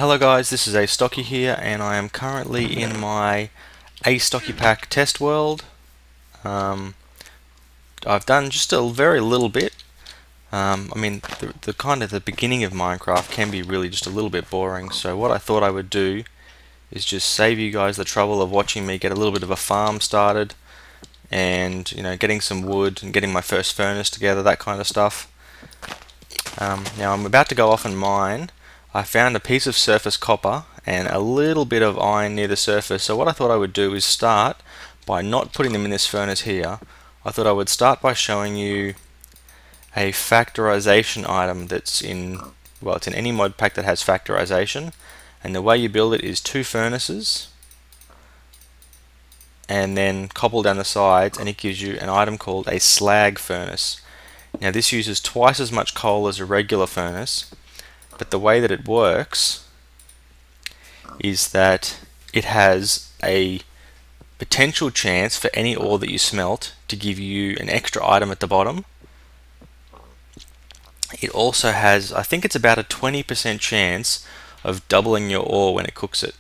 Hello guys, this is Astocky here, and I am currently in my Astocky Pack test world. I've done just a very little bit. I mean, the kind of the beginning of Minecraft can be really just a little bit boring, so what I thought I would do is just save you guys the trouble of watching me get a little bit of a farm started and, you know, getting some wood and getting my first furnace together, that kind of stuff. Now I'm about to go off and mine. I found a piece of surface copper and a little bit of iron near the surface, so what I thought I would do is start by not putting them in this furnace here. I thought I would start by showing you a factorization item that's in, well, it's in any mod pack that has factorization, and the way you build it is 2 furnaces and then cobble down the sides, and it gives you an item called a slag furnace. Now this uses twice as much coal as a regular furnace, but the way that it works is that it has a potential chance for any ore that you smelt to give you an extra item at the bottom. It also has, I think it's about a 20% chance of doubling your ore when it cooks it.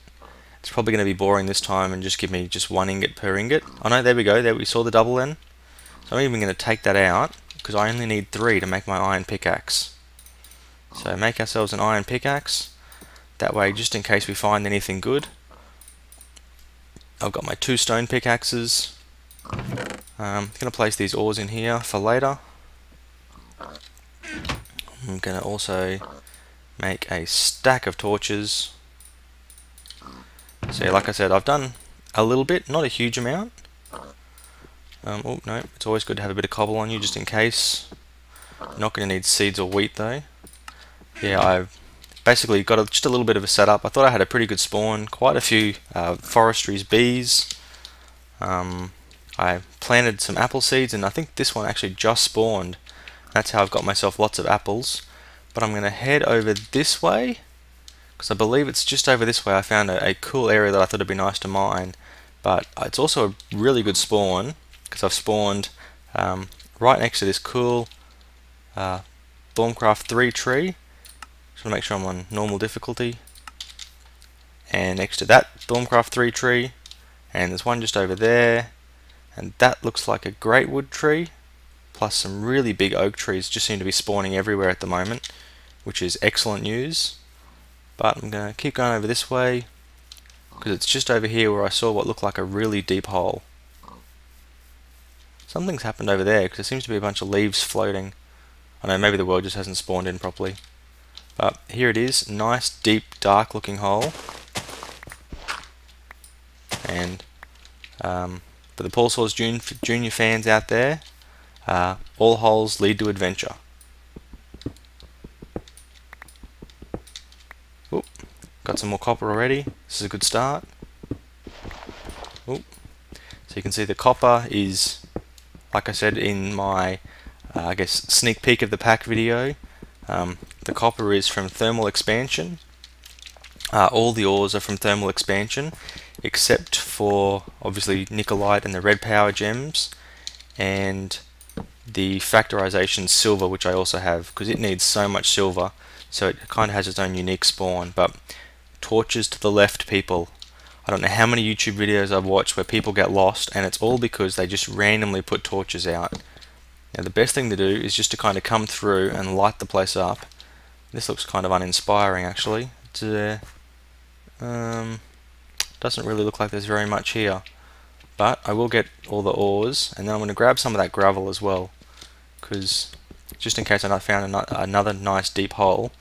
It's probably going to be boring this time and just give me just 1 ingot per ingot. Oh no, there we go, there we saw the double then. So I'm even going to take that out because I only need 3 to make my iron pickaxe. So make ourselves an iron pickaxe. That way, just in case we find anything good. I've got my 2 stone pickaxes. I'm going to place these ores in here for later. I'm going to also make a stack of torches. So like I said, I've done a little bit, not a huge amount. Oh no, it's always good to have a bit of cobble on you just in case. Not going to need seeds or wheat though. Yeah, I've basically got just a little bit of a setup. I thought I had a pretty good spawn, quite a few forestry's bees. I planted some apple seeds, and I think this one actually just spawned. That's how I've got myself lots of apples. But I'm going to head over this way, because I believe it's just over this way I found a cool area that I thought would be nice to mine. But it's also a really good spawn, because I've spawned right next to this cool Thorncraft 3 tree. Just want to make sure I'm on normal difficulty. And next to that Thorncraft 3 tree, and there's one just over there, and that looks like a great wood tree, plus some really big oak trees just seem to be spawning everywhere at the moment, which is excellent news. But I'm going to keep going over this way, because it's just over here where I saw what looked like a really deep hole. Something's happened over there, because there seems to be a bunch of leaves floating. I know, maybe the world just hasn't spawned in properly. But here it is, nice, deep, dark looking hole. And for the Paul Saws Junior fans out there, all holes lead to adventure. Oop, got some more copper already. This is a good start. Oop. So you can see the copper is, like I said in my, I guess, sneak peek of the pack video, the copper is from thermal expansion. All the ores are from thermal expansion, except for obviously nickelite and the red power gems, and the factorization silver, which I also have, because it needs so much silver, so it kind of has its own unique spawn. But torches to the left, people. I don't know how many YouTube videos I've watched where people get lost, and it's all because they just randomly put torches out. Now the best thing to do is just to kind of come through and light the place up. This looks kind of uninspiring actually. It doesn't really look like there's very much here. But I will get all the ores, and then I'm going to grab some of that gravel as well, because just in case I found another nice deep hole,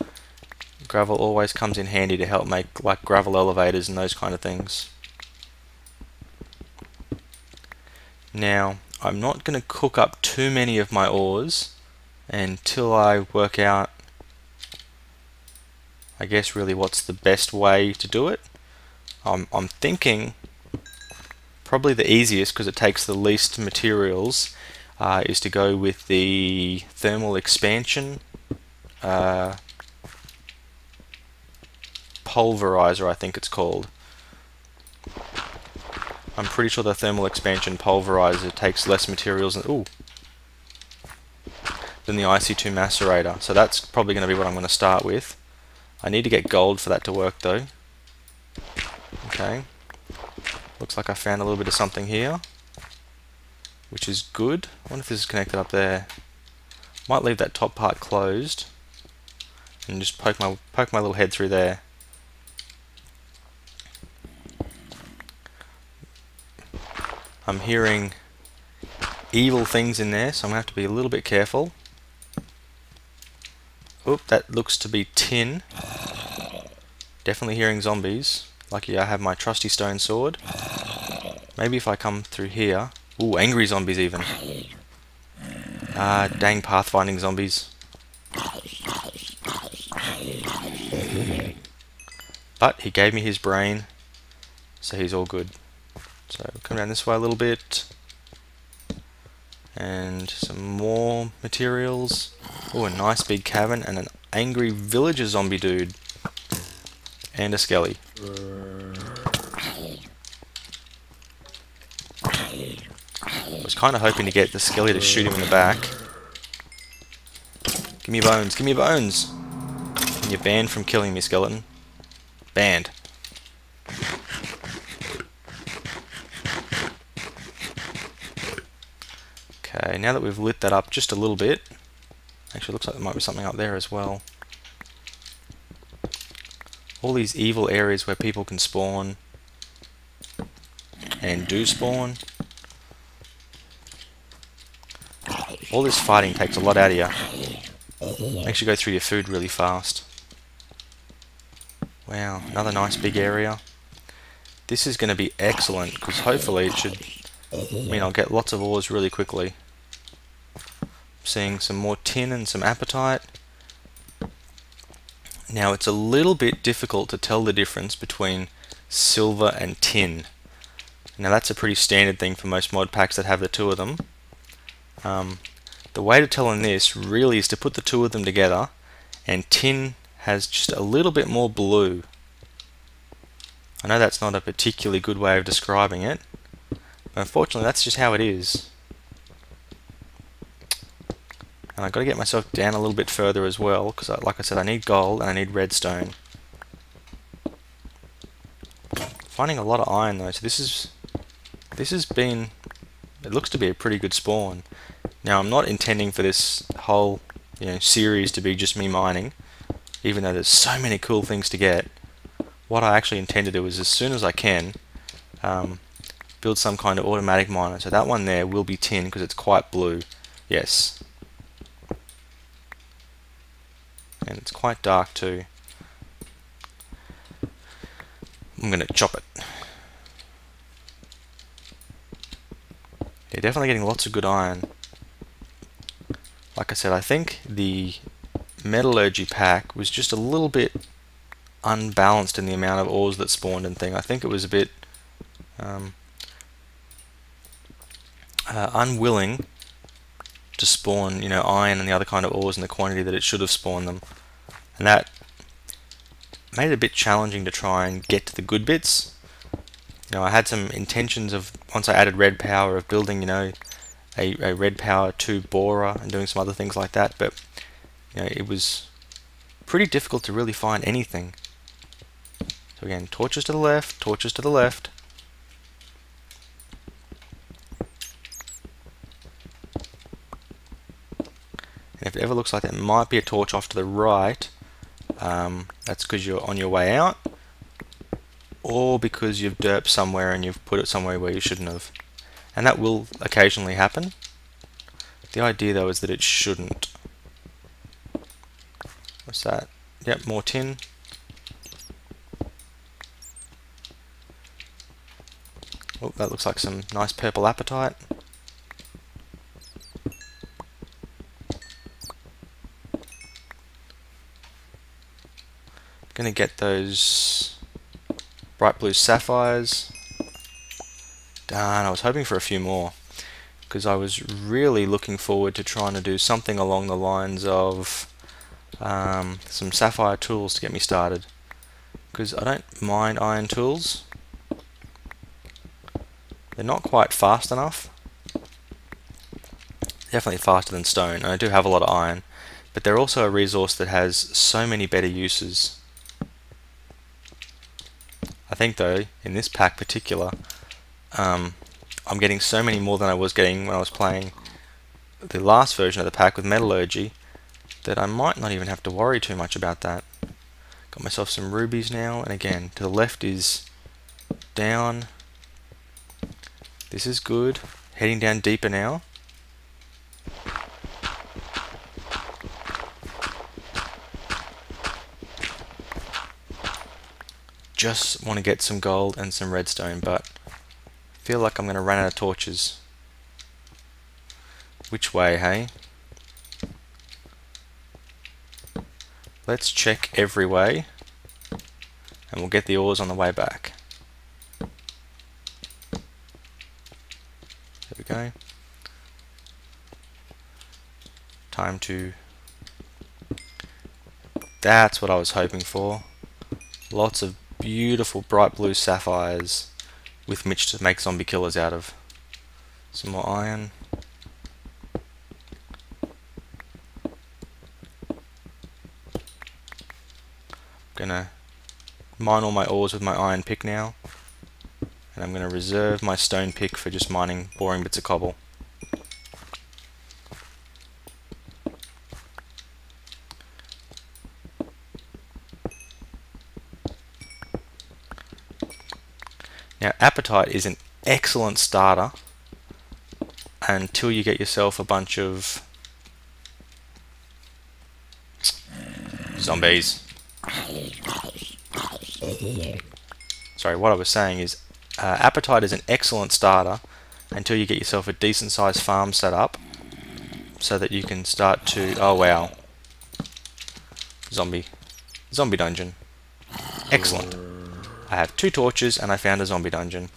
gravel always comes in handy to help make like gravel elevators and those kind of things. Now I'm not going to cook up too many of my ores until I work out, I guess, really what's the best way to do it. I'm thinking probably the easiest, because it takes the least materials, is to go with the thermal expansion pulverizer, I think it's called. I'm pretty sure the thermal expansion pulverizer takes less materials than the IC2 macerator, so that's probably going to be what I'm going to start with. I need to get gold for that to work though. Okay. Looks like I found a little bit of something here, which is good. I wonder if this is connected up there. Might leave that top part closed and just poke my little head through there. I'm hearing evil things in there, so I'm going to have to be a little bit careful. Oop, that looks to be tin. Definitely hearing zombies. Lucky I have my trusty stone sword. Maybe if I come through here... Ooh, angry zombies even. Ah, dang pathfinding zombies. But he gave me his brain, so he's all good. So come down this way a little bit. And some more materials. Oh, a nice big cavern and an angry villager zombie dude. And a skelly. I was kind of hoping to get the skelly to shoot him in the back. Give me your bones, give me your bones! And you're banned from killing me, skeleton. Banned. Okay, now that we've lit that up just a little bit, actually looks like there might be something up there as well. All these evil areas where people can spawn, and do spawn. All this fighting takes a lot out of you. Makes you go through your food really fast. Wow, another nice big area. This is going to be excellent, because hopefully it should mean I'll get lots of ores really quickly. Seeing some more tin and some apatite. Now it's a little bit difficult to tell the difference between silver and tin. Now that's a pretty standard thing for most mod packs that have the two of them. The way to tell in this really is to put the two of them together, and tin has just a little bit more blue. I know that's not a particularly good way of describing it, but unfortunately that's just how it is. And I've got to get myself down a little bit further as well, because like I said, I need gold and I need redstone. Finding a lot of iron though, so this has been, it looks to be a pretty good spawn. Now I'm not intending for this whole series to be just me mining, even though there's so many cool things to get. What I actually intend to do is, as soon as I can, build some kind of automatic miner. So that one there will be tin because it's quite blue. Yes. And it's quite dark too. I'm going to chop it. Yeah, definitely getting lots of good iron. Like I said, I think the metallurgy pack was just a little bit unbalanced in the amount of ores that spawned and thing. I think it was a bit unwilling to spawn, iron and the other kind of ores in the quantity that it should have spawned them, and that made it a bit challenging to try and get to the good bits. I had some intentions of, once I added red power, of building, a red power 2 borer and doing some other things like that, but it was pretty difficult to really find anything. So again, torches to the left, torches to the left. And if it ever looks like there might be a torch off to the right, that's because you're on your way out, or because you've derped somewhere and you've put it somewhere where you shouldn't have. And that will occasionally happen. The idea though is that it shouldn't. What's that? Yep, more tin. Oh, that looks like some nice purple apatite. Gonna get those bright blue sapphires. Darn, I was hoping for a few more, because I was really looking forward to trying to do something along the lines of some sapphire tools to get me started, because I don't mind iron tools. They're not quite fast enough. Definitely faster than stone, and I do have a lot of iron, but they're also a resource that has so many better uses. think though, in this pack particular, I'm getting so many more than I was getting when I was playing the last version of the pack with metallurgy that I might not even have to worry too much about that. Got myself some rubies now, and again, to the left is down. This is good. Heading down deeper now. Just want to get some gold and some redstone, but feel like I'm going to run out of torches. Which way, hey? Let's check every way, and we'll get the ores on the way back. There we go. Time to... That's what I was hoping for. Lots of beautiful bright blue sapphires with which to make zombie killers out of. Some more iron. Gonna mine all my ores with my iron pick now, and I'm gonna reserve my stone pick for just mining boring bits of cobble. Now, apatite is an excellent starter until you get yourself a bunch of zombies. Sorry, what I was saying is apatite is an excellent starter until you get yourself a decent sized farm set up so that you can start to... Oh wow. Zombie dungeon. Excellent. I have 2 torches and I found a zombie dungeon.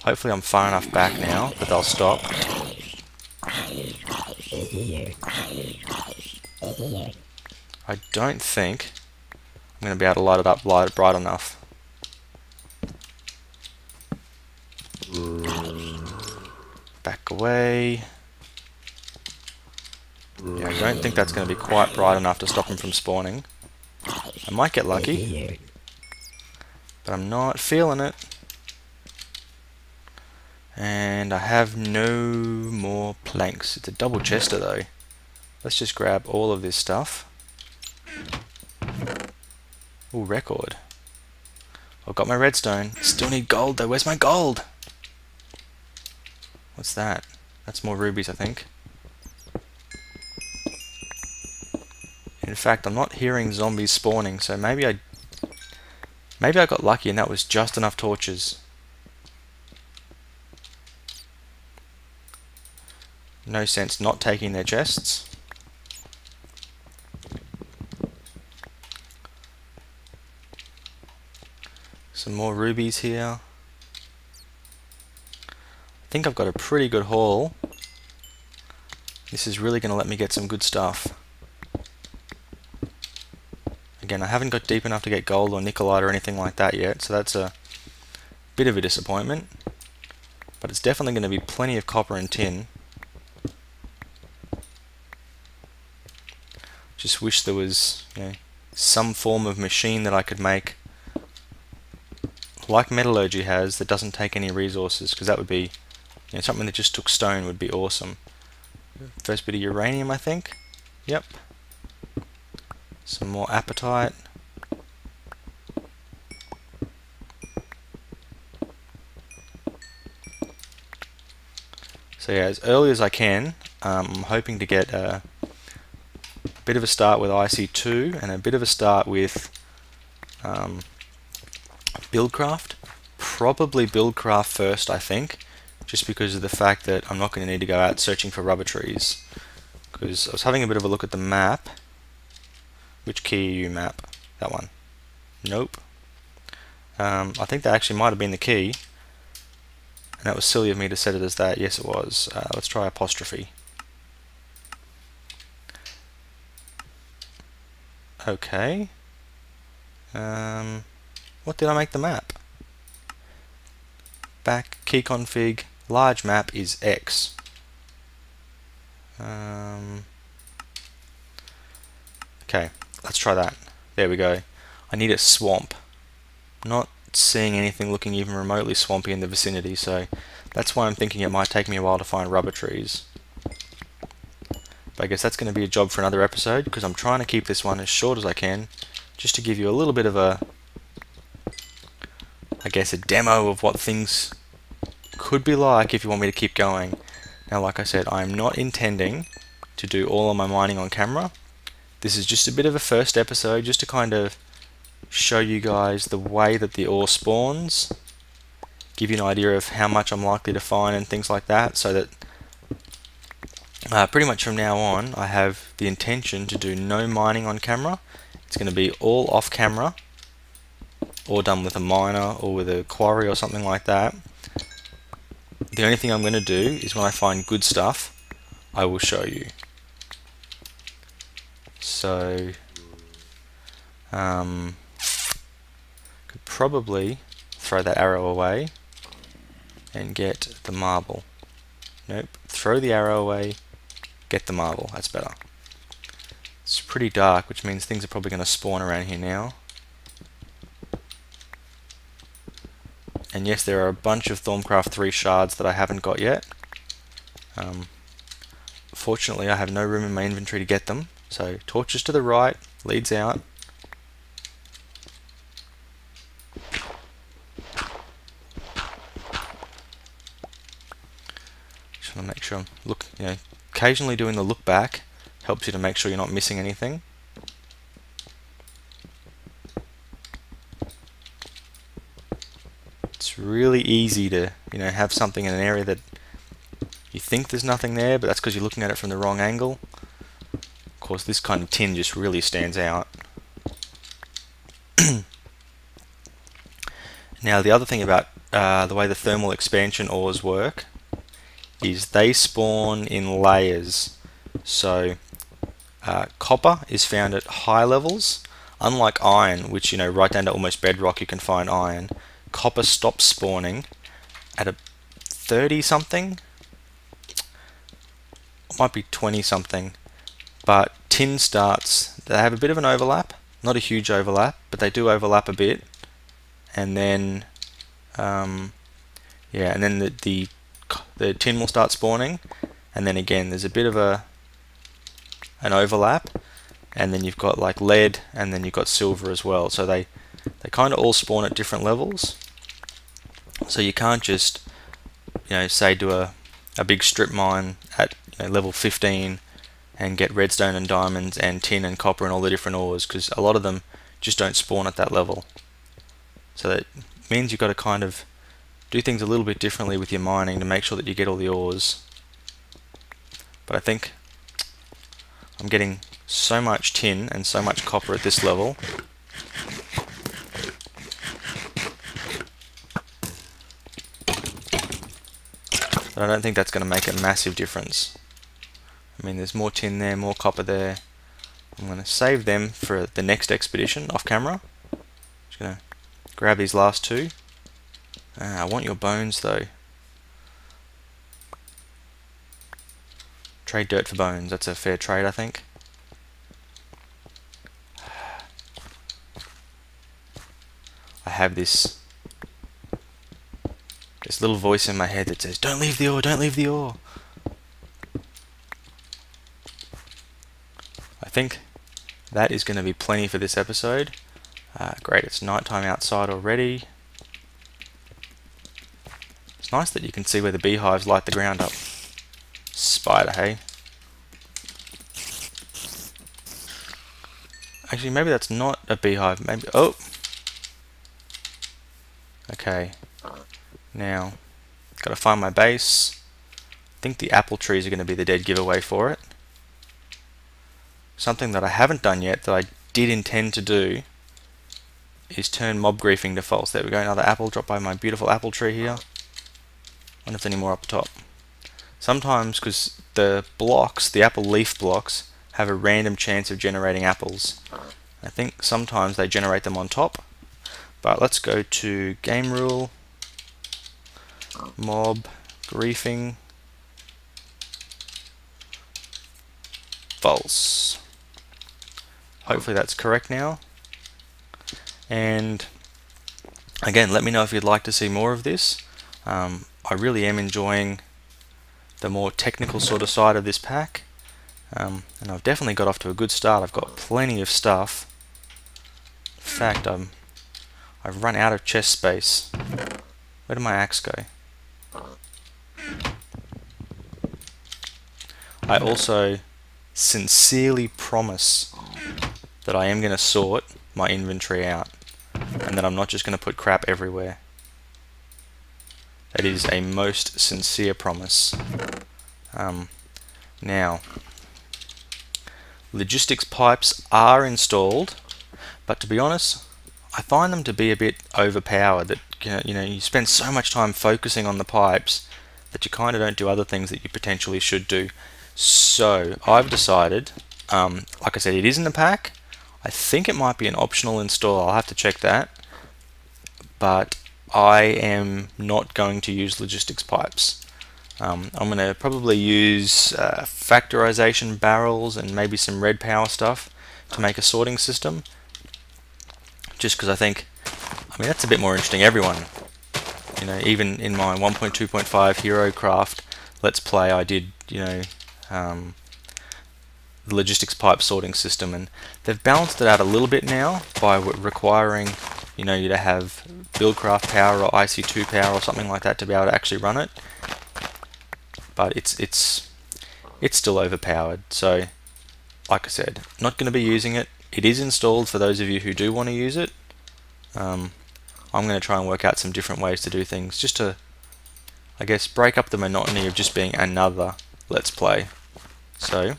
Hopefully I'm far enough back now that they'll stop. I don't think I'm going to be able to light it up bright enough. Back away. Yeah, I don't think that's going to be quite bright enough to stop them from spawning. I might get lucky, but I'm not feeling it. And I have no more planks. It's a double chester though. Let's just grab all of this stuff. Ooh, record. I've got my redstone. Still need gold though. Where's my gold? What's that? That's more rubies, I think. In fact, I'm not hearing zombies spawning, so maybe I got lucky and that was just enough torches. No sense not taking their chests. Some more rubies here. I think I've got a pretty good haul. This is really going to let me get some good stuff. Again, I haven't got deep enough to get gold or nickelite or anything like that yet, so that's a bit of a disappointment. But it's definitely going to be plenty of copper and tin. Just wish there was, you know, some form of machine that I could make like metallurgy has that doesn't take any resources, because that would be, you know, something that just took stone would be awesome. First bit of uranium, I think. Yep. Some more apatite. So yeah, as early as I can, I'm hoping to get a bit of a start with IC2 and a bit of a start with Buildcraft. Probably Buildcraft first, I think, just because of the fact that I'm not going to need to go out searching for rubber trees. Because I was having a bit of a look at the map. Which key are you, map? That one. Nope. I think that actually might have been the key. And that was silly of me to set it as that. Yes, it was. Let's try apostrophe. Okay. What did I make the map? Back, key config, large map is X. Okay, let's try that. There we go. I need a swamp. Not seeing anything looking even remotely swampy in the vicinity, so that's why I'm thinking it might take me a while to find rubber trees. But I guess that's going to be a job for another episode, because I'm trying to keep this one as short as I can, just to give you a little bit of a, I guess, a demo of what things could be like if you want me to keep going. Now, like I said, I'm not intending to do all of my mining on camera. This is just a bit of a first episode, just to kind of show you guys the way that the ore spawns, give you an idea of how much I'm likely to find and things like that, so that pretty much from now on I have the intention to do no mining on camera. It's going to be all off camera, or done with a miner or with a quarry or something like that. The only thing I'm going to do is when I find good stuff, I will show you. So could probably throw that arrow away and get the marble. Nope, throw the arrow away, get the marble. That's better. It's pretty dark, which means things are probably going to spawn around here now. And yes, there are a bunch of Thorncraft 3 shards that I haven't got yet. Fortunately, I have no room in my inventory to get them. So torches to the right, leads out. Just want to make sure I'm occasionally doing the look back helps you to make sure you're not missing anything. It's really easy to have something in an area that you think there's nothing there, but that's because you're looking at it from the wrong angle. Of course, this kind of tin just really stands out. Now, the other thing about the way the thermal expansion ores work is they spawn in layers. So copper is found at high levels. Unlike iron, which right down to almost bedrock you can find iron, copper stops spawning at a 30 something. It might be 20 something. But tin starts, they have a bit of an overlap, not a huge overlap, but they do overlap a bit. And then and then the tin will start spawning, and then again there's a bit of an overlap, and then you've got like lead, and then you've got silver as well. So they kind of all spawn at different levels. So you can't just say do a big strip mine at level 15 and get redstone and diamonds and tin and copper and all the different ores, because a lot of them just don't spawn at that level. So that means you've got to kind of do things a little bit differently with your mining to make sure that you get all the ores. But I think I'm getting so much tin and so much copper at this level that I don't think that's going to make a massive difference. I mean, there's more tin there, more copper there. I'm going to save them for the next expedition off camera. Just going to grab these last two. I want your bones though. Trade dirt for bones. That's a fair trade, I think. I have this little voice in my head that says, "Don't leave the ore, don't leave the ore." I think that is going to be plenty for this episode. Great, it's nighttime outside already. It's nice that you can see where the beehives light the ground up. Spider, hey? Actually, maybe that's not a beehive. Maybe. Oh! Okay. Now, gotta find my base. I think the apple trees are going to be the dead giveaway for it. Something that I haven't done yet that I did intend to do is turn mob griefing to false. There we go, another apple dropped by my beautiful apple tree here. Wonder if there's any more up top. Sometimes, because the blocks, the apple leaf blocks, have a random chance of generating apples. I think sometimes they generate them on top. But let's go to game rule, mob griefing, false. Hopefully that's correct now. And Again, let me know if you'd like to see more of this. I really am enjoying the more technical sort of side of this pack, and I've definitely got off to a good start. I've got plenty of stuff. In fact, I've run out of chest space. Where did my axe go? I also sincerely promise that I am going to sort my inventory out, and that I'm not just going to put crap everywhere. That is a most sincere promise. Now, logistics pipes are installed, but to be honest, I find them to be a bit overpowered. That you spend so much time focusing on the pipes that you kind of don't do other things that you potentially should do. So I've decided, like I said, it is in the pack. I think it might be an optional install. I'll have to check that. But I am not going to use logistics pipes. I'm going to probably use factorization barrels and maybe some red power stuff to make a sorting system. Just because I mean that's a bit more interesting. Everyone, even in my 1.2.5 Hero Craft Let's Play, I did, the logistics pipe sorting system, and they've balanced it out a little bit now by requiring you to have Buildcraft power or IC2 power or something like that to be able to actually run it. But it's still overpowered. So, like I said, not going to be using it. It is installed for those of you who do want to use it. I'm going to try and work out some different ways to do things, just to, I guess, break up the monotony of just being another Let's Play. So,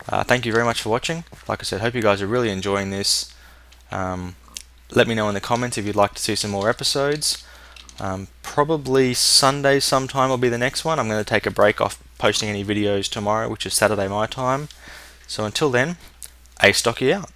thank you very much for watching. Like I said, hope you guys are really enjoying this. Let me know in the comments if you'd like to see some more episodes. Probably Sunday sometime will be the next one. I'm going to take a break off posting any videos tomorrow, which is Saturday my time. So until then, Astocky out.